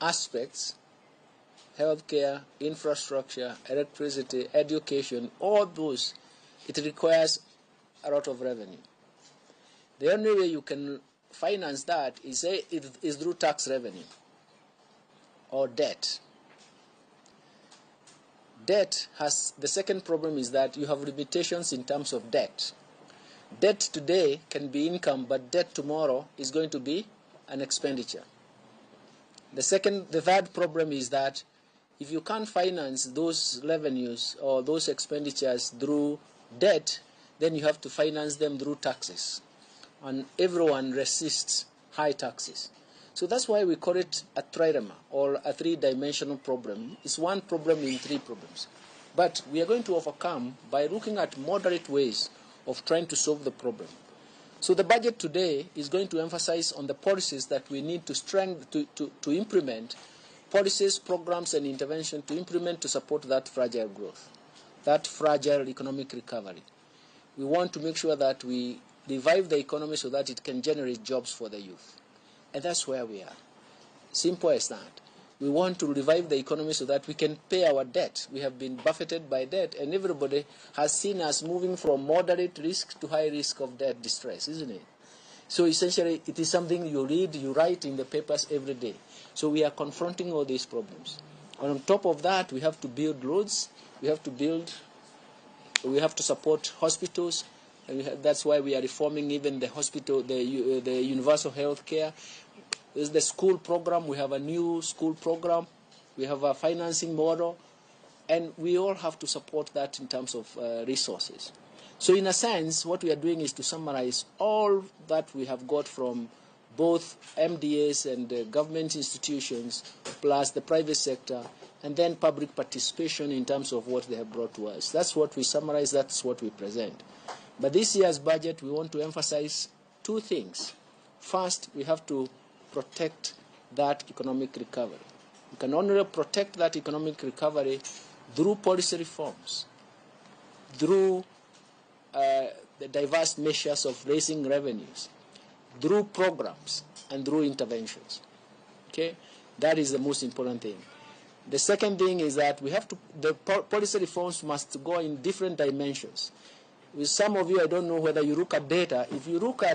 aspects: healthcare, infrastructure, electricity, education, all those, it requires a lot of revenue. The only way you can finance that is through tax revenue or debt. Debt has, the second problem is that you have limitations in terms of debt. Debt today can be income, but debt tomorrow is going to be an expenditure. The third problem is that if you can't finance those revenues or those expenditures through debt, then you have to finance them through taxes. And everyone resists high taxes. So that's why we call it a trilemma, or a three-dimensional problem. It's one problem in three problems. But we are going to overcome by looking at moderate ways of trying to solve the problem. So the budget today is going to emphasize on the policies that we need to implement, policies, programs, and intervention to implement to support that fragile growth, that fragile economic recovery. We want to make sure that we revive the economy so that it can generate jobs for the youth. And that's where we are. Simple as that. We want to revive the economy so that we can pay our debt. We have been buffeted by debt, and everybody has seen us moving from moderate risk to high risk of debt distress, isn't it? So essentially, it is something you read, you write in the papers every day. So we are confronting all these problems. And on top of that, we have to build roads, we have to support hospitals, and that's why we are reforming even the hospital, the universal health care. There's the school program. We have a new school program. We have a financing model. And we all have to support that in terms of resources. So in a sense, what we are doing is to summarize all that we have got from both MDAs and government institutions, plus the private sector, and then public participation in terms of what they have brought to us. That's what we summarize. That's what we present. But this year's budget, we want to emphasize two things. First, we have to protect that economic recovery. We can only protect that economic recovery through policy reforms, through the diverse measures of raising revenues, through programs, and through interventions. Okay? That is the most important thing. The second thing is that the policy reforms must go in different dimensions. With some of you, I don't know whether you look at data. If you look at